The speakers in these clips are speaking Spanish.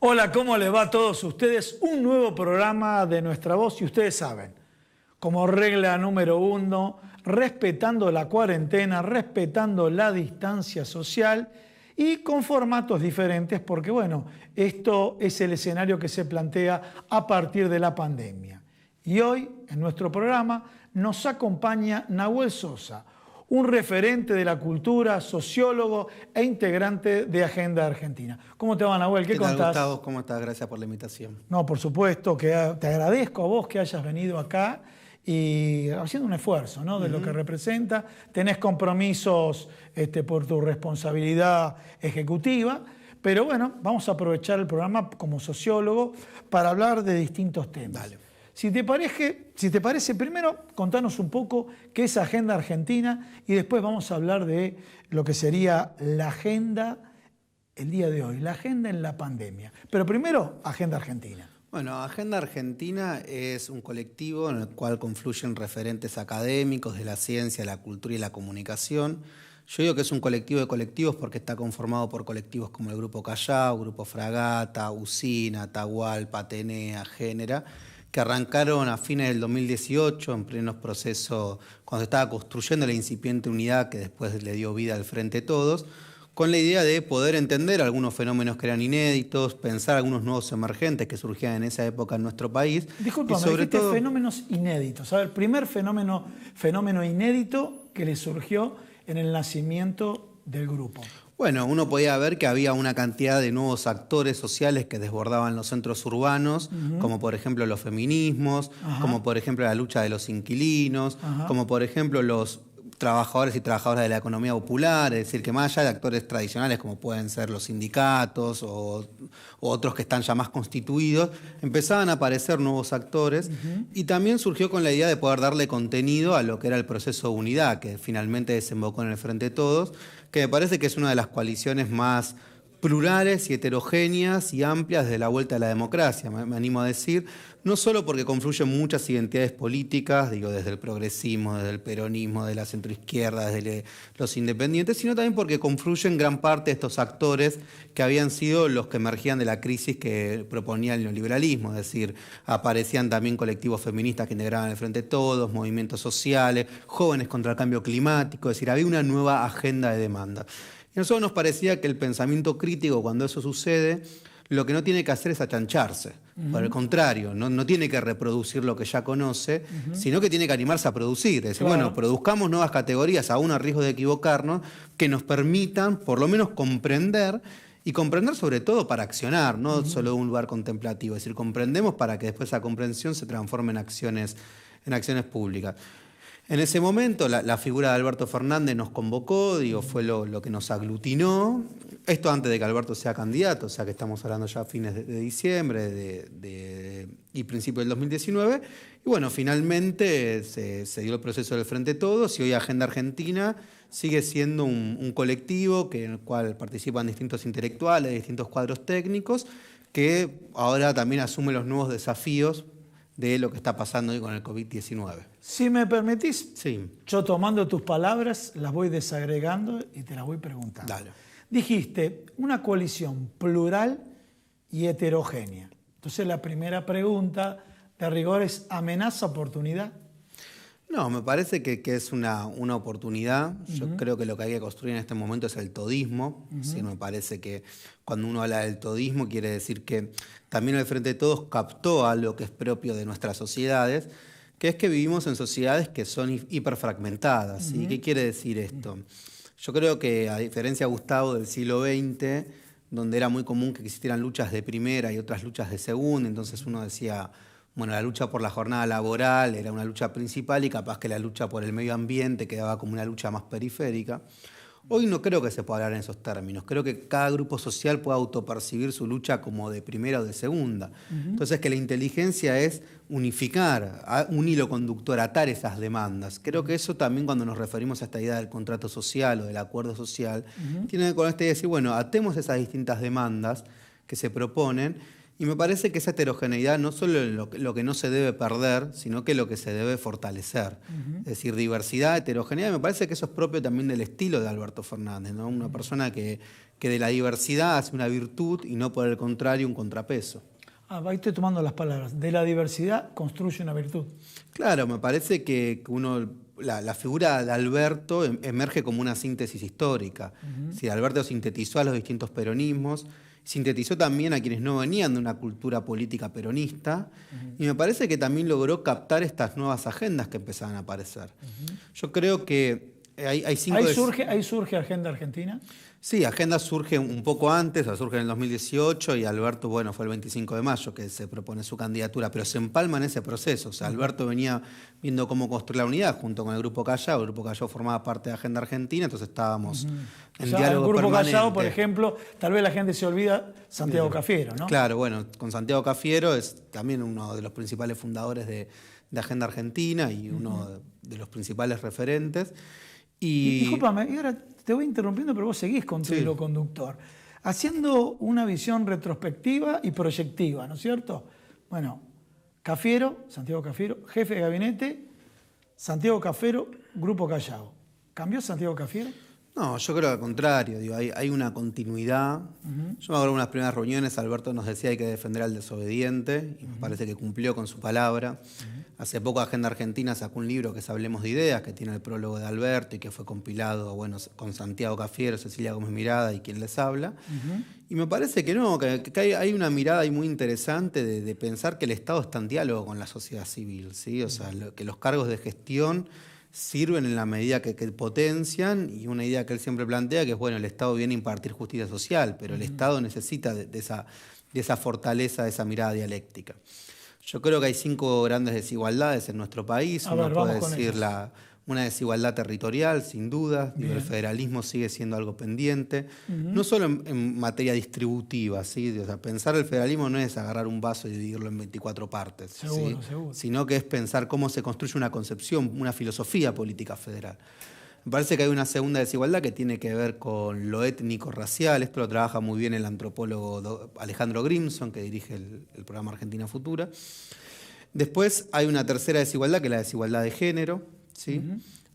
Hola, ¿cómo les va a todos ustedes? Un nuevo programa de Nuestra Voz y ustedes saben, como regla número 1, respetando la cuarentena, respetando la distancia social y con formatos diferentes porque, bueno, esto es el escenario que se plantea a partir de la pandemia. Y hoy, en nuestro programa, nos acompaña Nahuel Sosa, un referente de la cultura, sociólogo e integrante de Agenda Argentina. ¿Cómo te va, Nahuel? ¿Qué contás? ¿Qué tal, Gustavo? ¿Cómo estás? Gracias por la invitación. No, por supuesto, que te agradezco a vos que hayas venido acá y haciendo un esfuerzo, ¿no? De lo que representa. Tenés compromisos por tu responsabilidad ejecutiva, pero bueno, vamos a aprovechar el programa como sociólogo para hablar de distintos temas. Dale. Si te parece, primero contanos un poco qué es Agenda Argentina y después vamos a hablar de lo que sería la agenda el día de hoy, la agenda en la pandemia. Pero primero, Agenda Argentina. Bueno, Agenda Argentina es un colectivo en el cual confluyen referentes académicos de la ciencia, la cultura y la comunicación. Yo digo que es un colectivo de colectivos porque está conformado por colectivos como el Grupo Callao, Grupo Fragata, Usina, Atahualpa, Atenea, Génera, que arrancaron a fines del 2018, en plenos procesos, cuando se estaba construyendo la incipiente unidad que después le dio vida al Frente Todos, con la idea de poder entender algunos fenómenos que eran inéditos, pensar algunos nuevos emergentes que surgían en esa época en nuestro país. Disculpa, me dijiste fenómenos inéditos. A ver, primer fenómeno inédito que le surgió en el nacimiento del grupo. Bueno, uno podía ver que había una cantidad de nuevos actores sociales que desbordaban los centros urbanos, como por ejemplo los feminismos, como por ejemplo la lucha de los inquilinos, como por ejemplo los trabajadores y trabajadoras de la economía popular, es decir, que más allá de actores tradicionales como pueden ser los sindicatos o otros que están ya más constituidos, empezaban a aparecer nuevos actores y también surgió con la idea de poder darle contenido a lo que era el proceso de unidad, que finalmente desembocó en el Frente Todos, que me parece que es una de las coaliciones más plurales y heterogéneas y amplias de la vuelta a la democracia, me animo a decir, no solo porque confluyen muchas identidades políticas, digo, desde el progresismo, desde el peronismo, de la centroizquierda, desde los independientes, sino también porque confluyen gran parte de estos actores que habían sido los que emergían de la crisis que proponía el neoliberalismo, es decir, aparecían también colectivos feministas que integraban el Frente Todos, movimientos sociales, jóvenes contra el cambio climático, es decir, había una nueva agenda de demanda. Y a nosotros nos parecía que el pensamiento crítico, cuando eso sucede, lo que no tiene que hacer es achancharse. Por el contrario, no tiene que reproducir lo que ya conoce, sino que tiene que animarse a producir. Es decir, bueno, produzcamos nuevas categorías, aún a riesgo de equivocarnos, que nos permitan por lo menos comprender, y comprender sobre todo para accionar, no solo de un lugar contemplativo. Es decir, comprendemos para que después esa comprensión se transforme en acciones públicas. En ese momento la figura de Alberto Fernández nos convocó, digo, fue lo que nos aglutinó. Esto antes de que Alberto sea candidato, o sea que estamos hablando ya a fines de diciembre y principios del 2019. Y bueno, finalmente se dio el proceso del Frente Todos y hoy Agenda Argentina sigue siendo un colectivo en el cual participan distintos intelectuales, distintos cuadros técnicos, que ahora también asume los nuevos desafíos de lo que está pasando hoy con el COVID-19. Si me permitís, sí. Yo tomando tus palabras las voy desagregando y te las voy preguntando. Dale. Dijiste una coalición plural y heterogénea. Entonces la primera pregunta de rigor es ¿amenaza-oportunidad? No, me parece que es una oportunidad. Yo creo que lo que hay que construir en este momento es el todismo. Sí, me parece que cuando uno habla del todismo quiere decir que también el Frente de Todos captó algo que es propio de nuestras sociedades, que es que vivimos en sociedades que son hiperfragmentadas. ¿Sí? ¿Qué quiere decir esto? Yo creo que a diferencia, Gustavo, del siglo XX, donde era muy común que existieran luchas de primera y otras luchas de segunda, entonces uno decía, bueno, la lucha por la jornada laboral era una lucha principal y capaz que la lucha por el medio ambiente quedaba como una lucha más periférica. Hoy no creo que se pueda hablar en esos términos. Creo que cada grupo social puede autopercibir su lucha como de primera o de segunda. Entonces, que la inteligencia es unificar, un hilo conductor, atar esas demandas. Creo que eso también, cuando nos referimos a esta idea del contrato social o del acuerdo social, tiene que ver con esta idea de decir, bueno, atemos esas distintas demandas que se proponen Y me parece que esa heterogeneidad no solo es lo que no se debe perder, sino que lo que se debe fortalecer. Es decir, diversidad, heterogeneidad, me parece que eso es propio también del estilo de Alberto Fernández, ¿no? Una persona que de la diversidad hace una virtud y no por el contrario un contrapeso. Ahí estoy tomando las palabras. De la diversidad construye una virtud. Claro, me parece que la figura de Alberto emerge como una síntesis histórica. Si Alberto sintetizó a los distintos peronismos, sintetizó también a quienes no venían de una cultura política peronista, y me parece que también logró captar estas nuevas agendas que empezaban a aparecer. Yo creo que hay cinco... ¿Ahí surge Agenda Argentina? Sí, Agenda surge un poco antes, surge en el 2018 y Alberto, bueno, fue el 25 de mayo que se propone su candidatura, pero se empalma en ese proceso. O sea, Alberto venía viendo cómo construir la unidad junto con el Grupo Callao. El Grupo Callao formaba parte de Agenda Argentina, entonces estábamos en diálogo el Grupo permanente. Callao, por ejemplo, tal vez la gente se olvida Santiago Cafiero, ¿no? Claro, bueno, con Santiago Cafiero es también uno de los principales fundadores de Agenda Argentina y uno de los principales referentes. Y discúlpame, y ahora te voy interrumpiendo, pero vos seguís con tu hilo conductor. Haciendo una visión retrospectiva y proyectiva, ¿no es cierto? Bueno, Cafiero, Santiago Cafiero, jefe de gabinete, Santiago Cafiero, Grupo Callao. ¿Cambió Santiago Cafiero? No, yo creo al contrario, digo, hay una continuidad. Yo me acuerdo de unas primeras reuniones, Alberto nos decía que hay que defender al desobediente, y me parece que cumplió con su palabra. Hace poco Agenda Argentina sacó un libro que es Hablemos de Ideas, que tiene el prólogo de Alberto y que fue compilado, bueno, con Santiago Cafiero, Cecilia Gómez Mirada y quien les habla. Y me parece que no, que hay una mirada ahí muy interesante de pensar que el Estado está en diálogo con la sociedad civil, ¿sí? O sea, que los cargos de gestión sirven en la medida que potencian, y una idea que él siempre plantea, que es, bueno, el Estado viene a impartir justicia social, pero el Estado necesita de esa fortaleza, de esa mirada dialéctica. Yo creo que hay 5 grandes desigualdades en nuestro país. Uno puede decir una desigualdad territorial, sin duda. El federalismo sigue siendo algo pendiente. No solo en materia distributiva, ¿sí? O sea, pensar el federalismo no es agarrar un vaso y dividirlo en 24 partes, seguro, ¿sí? Seguro. Sino que es pensar cómo se construye una concepción, una filosofía política federal. Me parece que hay una segunda desigualdad que tiene que ver con lo étnico-racial. Esto lo trabaja muy bien el antropólogo Alejandro Grimson, que dirige el programa Argentina Futura. Después hay una tercera desigualdad, que es la desigualdad de género, ¿sí?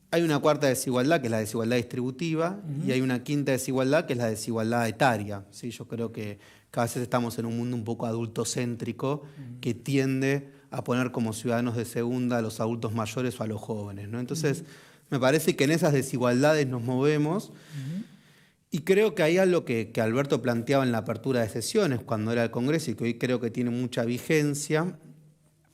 Hay una cuarta desigualdad, que es la desigualdad distributiva, y hay una quinta desigualdad, que es la desigualdad etaria, ¿sí? Yo creo que a veces estamos en un mundo un poco adultocéntrico que tiende a poner como ciudadanos de segunda a los adultos mayores o a los jóvenes, ¿no? Entonces, me parece que en esas desigualdades nos movemos, y creo que hay algo que Alberto planteaba en la apertura de sesiones cuando era el Congreso y que hoy creo que tiene mucha vigencia,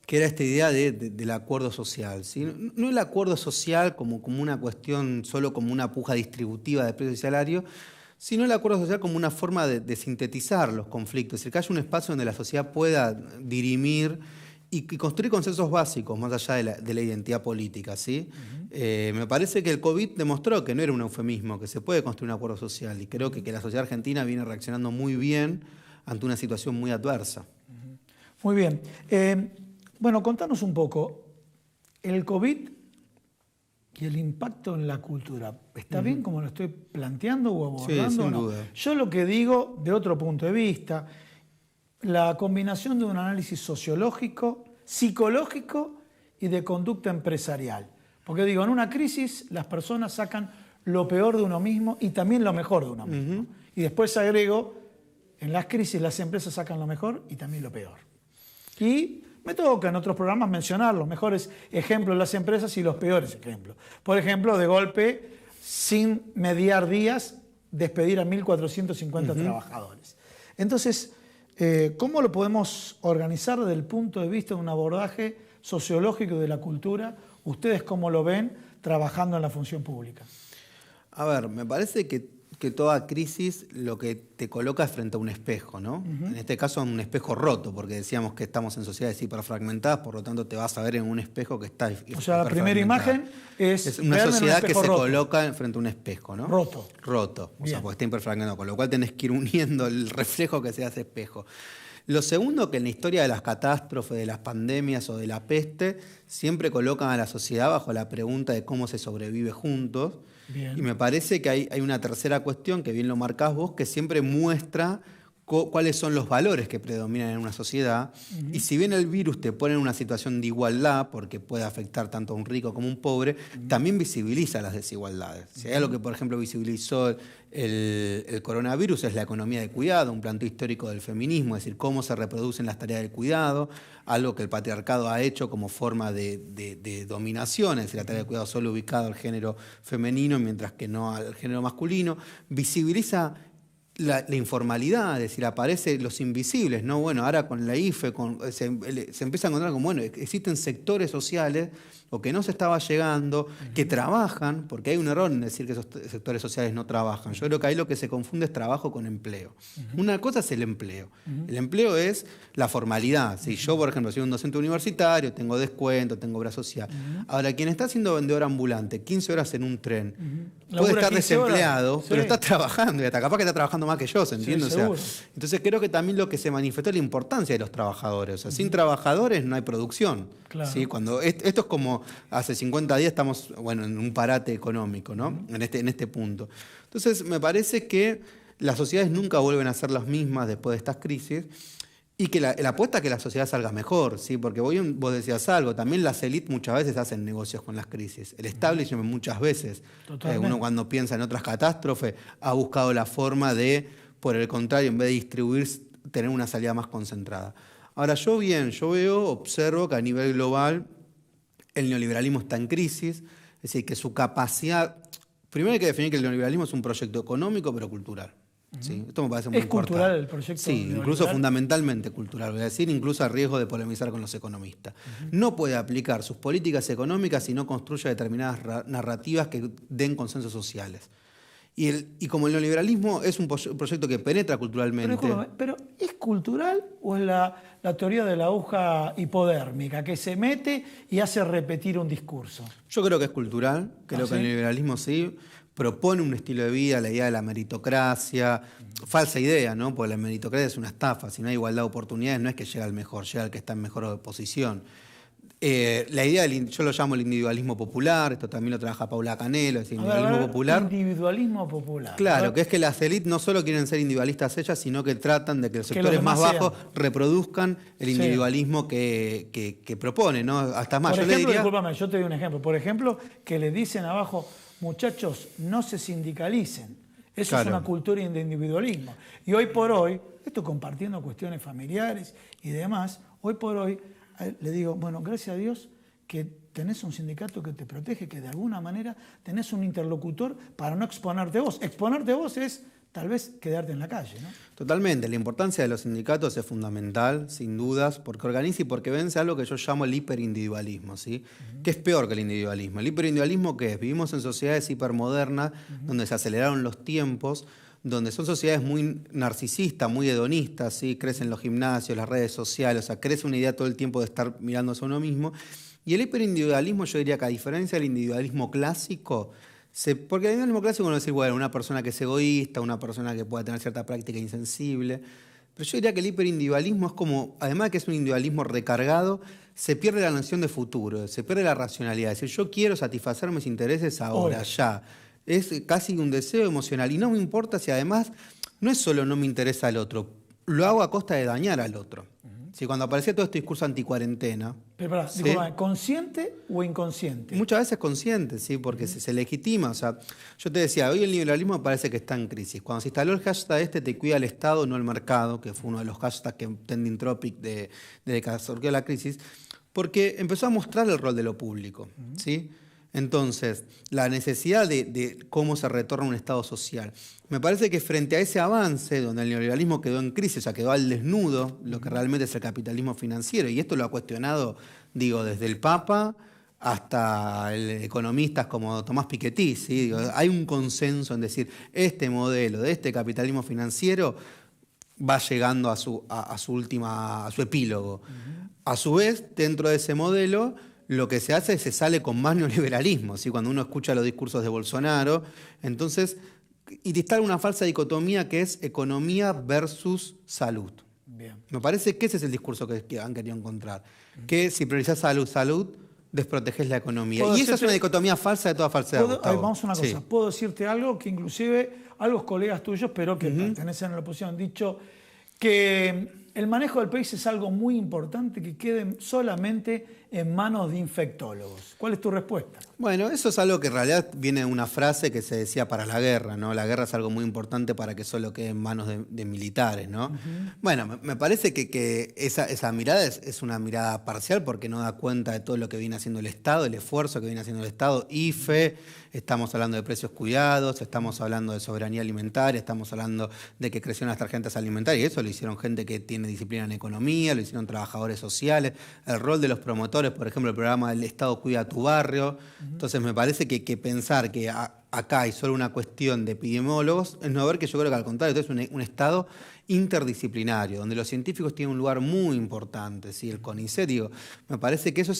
que era esta idea del acuerdo social, ¿sí? No el acuerdo social como una cuestión, solo como una puja distributiva de precios y salarios, sino el acuerdo social como una forma de sintetizar los conflictos, es decir, que haya un espacio donde la sociedad pueda dirimir y construir consensos básicos más allá de la identidad política, ¿sí? Me parece que el COVID demostró que no era un eufemismo, que se puede construir un acuerdo social, y creo que la sociedad argentina viene reaccionando muy bien ante una situación muy adversa. Muy bien. Bueno, contanos un poco, el COVID y el impacto en la cultura, ¿está bien como lo estoy planteando o abordando? Sí, sin no? duda. Yo lo que digo, de otro punto de vista, la combinación de un análisis sociológico, psicológico y de conducta empresarial. Porque digo, en una crisis las personas sacan lo peor de uno mismo y también lo mejor de uno mismo. Y después agrego, en las crisis las empresas sacan lo mejor y también lo peor. Y me toca en otros programas mencionar los mejores ejemplos de las empresas y los peores ejemplos. Por ejemplo, de golpe, sin mediar días, despedir a 1.450 trabajadores. Entonces, ¿cómo lo podemos organizar desde el punto de vista de un abordaje sociológico de la cultura? ¿Ustedes cómo lo ven trabajando en la función pública? A ver, me parece que toda crisis lo que te coloca es frente a un espejo, ¿no? En este caso un espejo roto, porque decíamos que estamos en sociedades hiperfragmentadas, por lo tanto te vas a ver en un espejo que está O sea, la primera imagen es una sociedad que se roto. coloca frente a un espejo, ¿no? Roto. Roto, o sea, porque está hiperfragmentado, con lo cual tenés que ir uniendo el reflejo que sea ese espejo. Lo segundo, que en la historia de las catástrofes, de las pandemias o de la peste, siempre colocan a la sociedad bajo la pregunta de cómo se sobrevive juntos. Bien. Y me parece que hay una tercera cuestión, que bien lo marcás vos, que siempre muestra cuáles son los valores que predominan en una sociedad. Y si bien el virus te pone en una situación de igualdad, porque puede afectar tanto a un rico como a un pobre, también visibiliza las desigualdades. Si hay algo que, por ejemplo, visibilizó el coronavirus es la economía de cuidado, un planteo histórico del feminismo, es decir, cómo se reproducen las tareas del cuidado, algo que el patriarcado ha hecho como forma de dominación, es decir, la tarea de cuidado solo ubicada al género femenino, mientras que no al género masculino. Visibiliza la informalidad, es decir, aparecen los invisibles, ¿no? Bueno, ahora con la IFE se empieza a encontrar como, bueno, existen sectores sociales o que no se estaba llegando, que trabajan, porque hay un error en decir que esos sectores sociales no trabajan. Yo creo que ahí lo que se confunde es trabajo con empleo. Una cosa es el empleo. El empleo es la formalidad. Si yo, por ejemplo, soy un docente universitario, tengo descuento, tengo obra social. Ahora, quien está siendo vendedor ambulante, 15 horas en un tren, puede estar desempleado, pero está trabajando, y hasta capaz que está trabajando más que yo, ¿se entiende? Sí, o sea, entonces creo que también lo que se manifestó es la importancia de los trabajadores. O sea, sin trabajadores no hay producción. Claro. ¿Sí? Cuando esto es como hace 50 días estamos, bueno, en un parate económico, ¿no? En este punto. Entonces, me parece que las sociedades nunca vuelven a ser las mismas después de estas crisis. Y que la apuesta es que la sociedad salga mejor, ¿sí? Porque vos decías algo, también las élites muchas veces hacen negocios con las crisis. El establishment muchas veces, uno cuando piensa en otras catástrofes, ha buscado la forma de, por el contrario, en vez de distribuir, tener una salida más concentrada. Ahora, yo observo que a nivel global el neoliberalismo está en crisis, es decir, que su capacidad... Primero hay que definir que el neoliberalismo es un proyecto económico, pero cultural. ¿Sí? Esto me parece muy importante. ¿Es cultural el proyecto? Sí, incluso fundamentalmente cultural, voy a decir, incluso a riesgo de polemizar con los economistas. No puede aplicar sus políticas económicas si no construye determinadas narrativas que den consensos sociales. Y como el neoliberalismo es un proyecto que penetra culturalmente... Pero ¿es cultural o es la teoría de la aguja hipodérmica, que se mete y hace repetir un discurso? Yo creo que es cultural, creo que el neoliberalismo sí propone un estilo de vida, la idea de la meritocracia, falsa idea, ¿no? Porque la meritocracia es una estafa, si no hay igualdad de oportunidades no es que llega al mejor, llega al que está en mejor posición. La idea yo lo llamo el individualismo popular, esto también lo trabaja Paula Canelo, es decir, individualismo popular. Individualismo popular. Claro, que es que las élites no solo quieren ser individualistas ellas, sino que tratan de que los sectores más bajos reproduzcan el individualismo que propone, ¿no? Hasta más, por yo ejemplo, le diría... Discúlpame, yo te doy un ejemplo. Por ejemplo, que le dicen abajo, muchachos, no se sindicalicen. Eso es una cultura de individualismo. Y hoy por hoy, esto compartiendo cuestiones familiares y demás, hoy por hoy le digo, bueno, gracias a Dios que tenés un sindicato que te protege, que de alguna manera tenés un interlocutor para no exponerte vos. Exponerte vos es tal vez quedarte en la calle, ¿no? Totalmente. La importancia de los sindicatos es fundamental, sin dudas, porque organiza y porque vence algo que yo llamo el hiperindividualismo, ¿sí? ¿Qué es peor que el individualismo? ¿El hiperindividualismo qué es? Vivimos en sociedades hipermodernas donde se aceleraron los tiempos, donde son sociedades muy narcisistas, muy hedonistas, ¿sí? Crecen los gimnasios, las redes sociales, o sea, crece una idea todo el tiempo de estar mirándose a uno mismo. Y el hiperindividualismo, yo diría que a diferencia del individualismo clásico, porque el individualismo clásico uno decir, bueno, una persona que es egoísta, una persona que pueda tener cierta práctica insensible, pero yo diría que el hiperindividualismo es como, además de que es un individualismo recargado, se pierde la noción de futuro, se pierde la racionalidad, es decir, yo quiero satisfacer mis intereses ahora, ya. Es casi un deseo emocional y no me importa si además no es solo no me interesa al otro, lo hago a costa de dañar al otro. Si cuando aparecía todo este discurso anticuarentena... Pero disculpa, ¿consciente o inconsciente? Muchas veces consciente, ¿sí? Porque se legitima. O sea, yo te decía, hoy el liberalismo parece que está en crisis. Cuando se instaló el hashtag te cuida el Estado, no el mercado, que fue uno de los hashtags que trending topic desde que surgió la crisis, porque empezó a mostrar el rol de lo público, ¿sí? Entonces, la necesidad de cómo se retorna un Estado social. Me parece que frente a ese avance, donde el neoliberalismo quedó en crisis, o sea, quedó al desnudo, lo que realmente es el capitalismo financiero, y esto lo ha cuestionado, digo, desde el Papa hasta economistas como Tomás Piketty, ¿sí? Digo, hay un consenso en decir, este modelo de este capitalismo financiero va llegando a su epílogo. A su vez, dentro de ese modelo, lo que se hace es que se sale con más neoliberalismo, ¿sí? Cuando uno escucha los discursos de Bolsonaro, entonces, y está una falsa dicotomía que es economía versus salud. Bien. Me parece que ese es el discurso que han querido encontrar, que si priorizás salud, desprotegés la economía. Y esa es una dicotomía falsa de toda falsedad. Vamos a una cosa, sí. Puedo decirte algo que inclusive algunos colegas tuyos, pero que pertenecen a la oposición, han dicho que el manejo del país es algo muy importante que quede solamente en manos de infectólogos. ¿Cuál es tu respuesta? Bueno, eso es algo que en realidad viene de una frase que se decía para la guerra, ¿no? La guerra es algo muy importante para que solo quede en manos de militares, ¿no? Bueno, me parece que esa mirada es una mirada parcial porque no da cuenta de todo lo que viene haciendo el Estado, el esfuerzo que viene haciendo el Estado, IFE, estamos hablando de precios cuidados, estamos hablando de soberanía alimentaria, estamos hablando de que crecieron las tarjetas alimentarias, y eso lo hicieron gente que tiene disciplina en economía, lo hicieron trabajadores sociales, el rol de los promotores, por ejemplo, el programa del Estado Cuida a tu Barrio. Entonces me parece que pensar que acá hay solo una cuestión de epidemiólogos es no ver que yo creo que al contrario, esto es un Estado interdisciplinario, donde los científicos tienen un lugar muy importante, ¿sí? El CONICET, digo, me parece que eso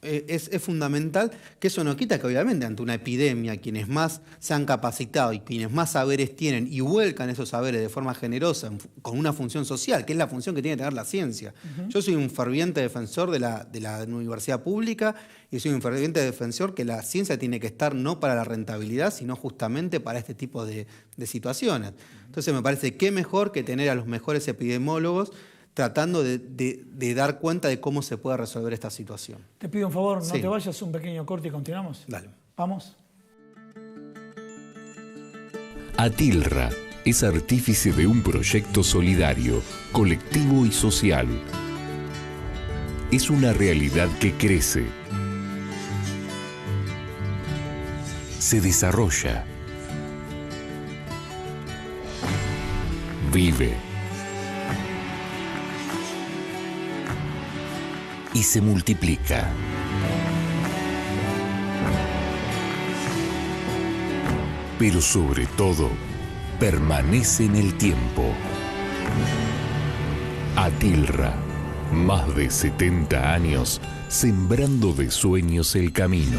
es fundamental, que eso no quita que obviamente ante una epidemia quienes más se han capacitado y quienes más saberes tienen y vuelcan esos saberes de forma generosa con una función social, que es la función que tiene que tener la ciencia. Yo soy un ferviente defensor de la universidad pública y soy un ferviente defensor que la ciencia tiene que estar no para la rentabilidad, sino justamente para este tipo de situaciones. Entonces me parece que mejor que tener a los mejores epidemiólogos tratando de dar cuenta de cómo se puede resolver esta situación. Te pido un favor, no te vayas, un pequeño corte y continuamos. Dale. Vamos. Atilra es artífice de un proyecto solidario, colectivo y social. Es una realidad que crece, se desarrolla, vive y se multiplica. Pero sobre todo, permanece en el tiempo. Atilra, más de 70 años sembrando de sueños el camino.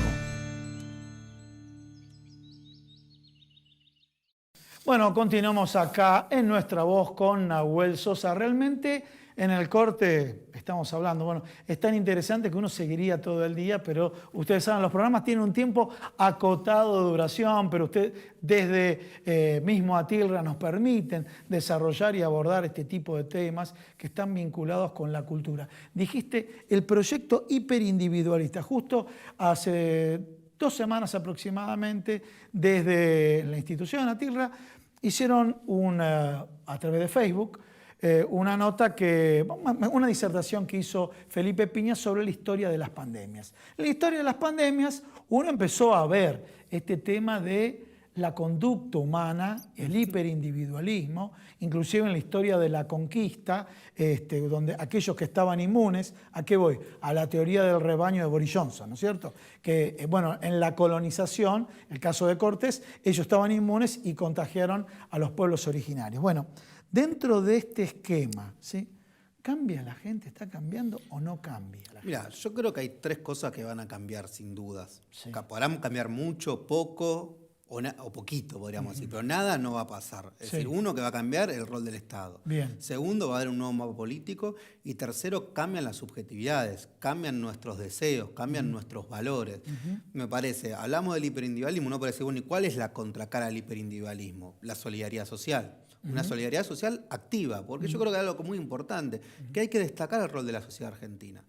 Bueno, continuamos acá en Nuestra Voz con Nahuel Sosa. Realmente en el corte estamos hablando, bueno, es tan interesante que uno seguiría todo el día, pero ustedes saben, los programas tienen un tiempo acotado de duración, pero usted desde mismo Atilra nos permiten desarrollar y abordar este tipo de temas que están vinculados con la cultura. Dijiste el proyecto hiperindividualista, justo hace 2 semanas aproximadamente, desde la institución Atilra, hicieron a través de Facebook una disertación que hizo Felipe Piña sobre la historia de las pandemias. En la historia de las pandemias uno empezó a ver este tema de la conducta humana, el hiperindividualismo, inclusive en la historia de la conquista, donde aquellos que estaban inmunes, ¿a qué voy? A la teoría del rebaño de Boris Johnson, ¿no es cierto? Que, bueno, en la colonización, el caso de Cortés, ellos estaban inmunes y contagiaron a los pueblos originarios. Bueno, dentro de este esquema, ¿sí? ¿Cambia la gente? ¿Está cambiando o no cambia la gente? Mira, yo creo que hay 3 cosas que van a cambiar sin dudas. Sí. Podrán cambiar mucho, poco o poquito, podríamos decir, pero nada no va a pasar. Es decir, uno, que va a cambiar el rol del Estado. Bien. Segundo, va a haber un nuevo mapa político. Y tercero, cambian las subjetividades, cambian nuestros deseos, cambian nuestros valores. Me parece, hablamos del hiperindividualismo, uno puede decir, bueno, ¿y cuál es la contracara al hiperindividualismo? La solidaridad social. Una solidaridad social activa, porque yo creo que es algo muy importante, que hay que destacar el rol de la sociedad argentina.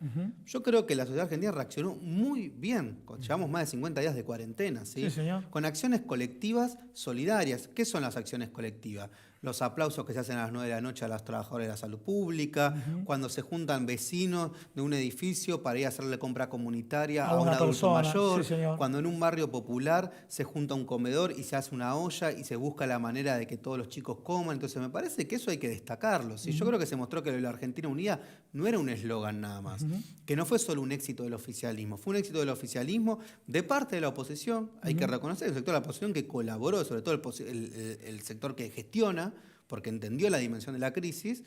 Yo creo que la sociedad argentina reaccionó muy bien, llevamos más de 50 días de cuarentena, ¿sí? Sí, señor. Con acciones colectivas solidarias. ¿Qué son las acciones colectivas? Los aplausos que se hacen a las 9 de la noche a los trabajadores de la salud pública, cuando se juntan vecinos de un edificio para ir a hacerle compra comunitaria a un adulto mayor, sí, cuando en un barrio popular se junta un comedor y se hace una olla y se busca la manera de que todos los chicos coman. Entonces me parece que eso hay que destacarlo, ¿sí? Yo creo que se mostró que la Argentina Unida no era un eslogan nada más, que no fue solo un éxito del oficialismo, fue un éxito del oficialismo de parte de la oposición, hay que reconocer el sector de la oposición que colaboró, sobre todo el sector que gestiona, porque entendió la dimensión de la crisis,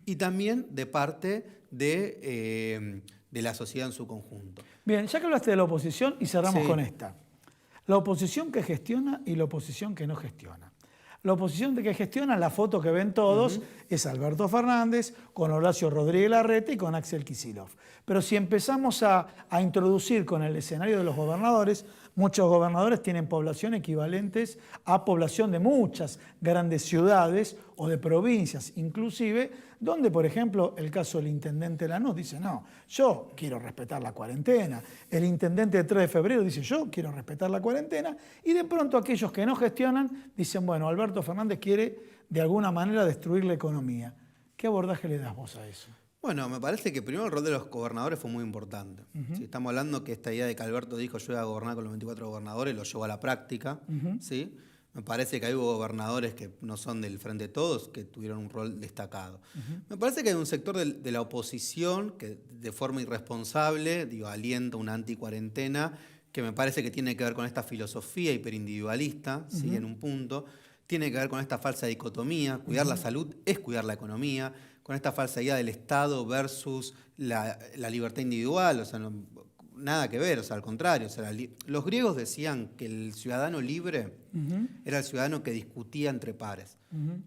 y también de parte de la sociedad en su conjunto. Bien, ya que hablaste de la oposición y cerramos Sí. con esta. La oposición que gestiona y la oposición que no gestiona. La oposición que gestiona, la foto que ven todos, es Alberto Fernández, con Horacio Rodríguez Larreta y con Axel Kicillof. Pero si empezamos a introducir con el escenario de los gobernadores, Muchos gobernadores tienen población equivalentes a población de muchas grandes ciudades o de provincias, inclusive, donde, por ejemplo, el caso del intendente Lanús dice, no, yo quiero respetar la cuarentena. El intendente de 3 de febrero dice, yo quiero respetar la cuarentena. Y de pronto aquellos que no gestionan dicen, bueno, Alberto Fernández quiere de alguna manera destruir la economía. ¿Qué abordaje le das vos a eso? Bueno, me parece que primero el rol de los gobernadores fue muy importante. ¿Sí? Estamos hablando que esta idea de que Alberto dijo yo voy a gobernar con los 24 gobernadores, lo llevó a la práctica. ¿Sí? Me parece que hay gobernadores que no son del Frente de Todos, que tuvieron un rol destacado. Me parece que hay un sector de la oposición que de forma irresponsable alienta una anticuarentena, que me parece que tiene que ver con esta filosofía hiperindividualista, ¿sí? En un punto. Tiene que ver con esta falsa dicotomía, cuidar la salud es cuidar la economía, con esta falsa idea del Estado versus la libertad individual, o sea, nada que ver, o sea, al contrario. O sea, los griegos decían que el ciudadano libre era el ciudadano que discutía entre pares,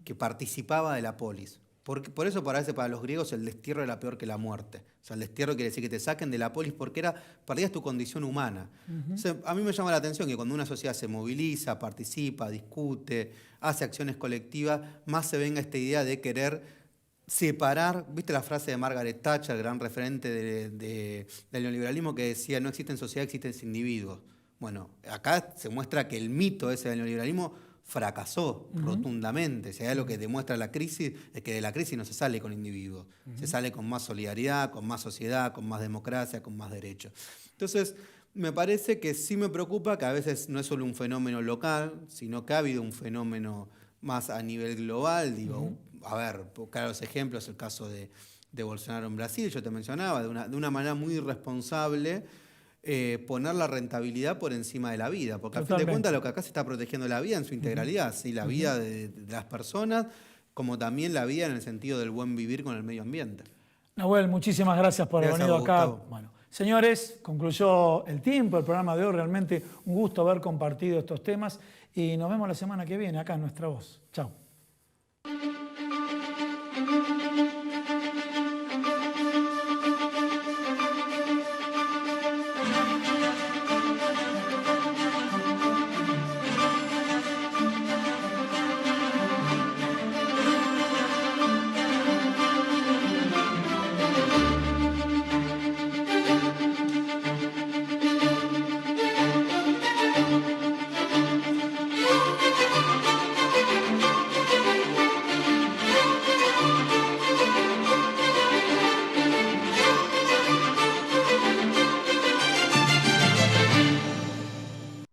que participaba de la polis. Por eso para los griegos el destierro era peor que la muerte. O sea, el destierro quiere decir que te saquen de la polis porque perdías tu condición humana. O sea, a mí me llama la atención que cuando una sociedad se moviliza, participa, discute, hace acciones colectivas, más se venga esta idea de querer separar. ¿Viste la frase de Margaret Thatcher, gran referente del neoliberalismo, que decía no existen sociedades, existen individuos? Bueno, acá se muestra que el mito ese del neoliberalismo fracasó rotundamente. Si hay algo que demuestra la crisis, es que de la crisis no se sale con individuos, se sale con más solidaridad, con más sociedad, con más democracia, con más derechos. Entonces, me parece que sí me preocupa que a veces no es solo un fenómeno local, sino que ha habido un fenómeno más a nivel global. A ver, claros ejemplos, el caso de Bolsonaro en Brasil, yo te mencionaba, de una manera muy irresponsable, poner la rentabilidad por encima de la vida, porque al fin de cuentas lo que acá se está protegiendo es la vida en su integralidad, ¿sí? La vida de las personas, como también la vida en el sentido del buen vivir con el medio ambiente. Nahuel, muchísimas gracias por haber venido acá. Bueno, señores, concluyó el tiempo, el programa de hoy. Realmente un gusto haber compartido estos temas y nos vemos la semana que viene acá en Nuestra Voz. Chao.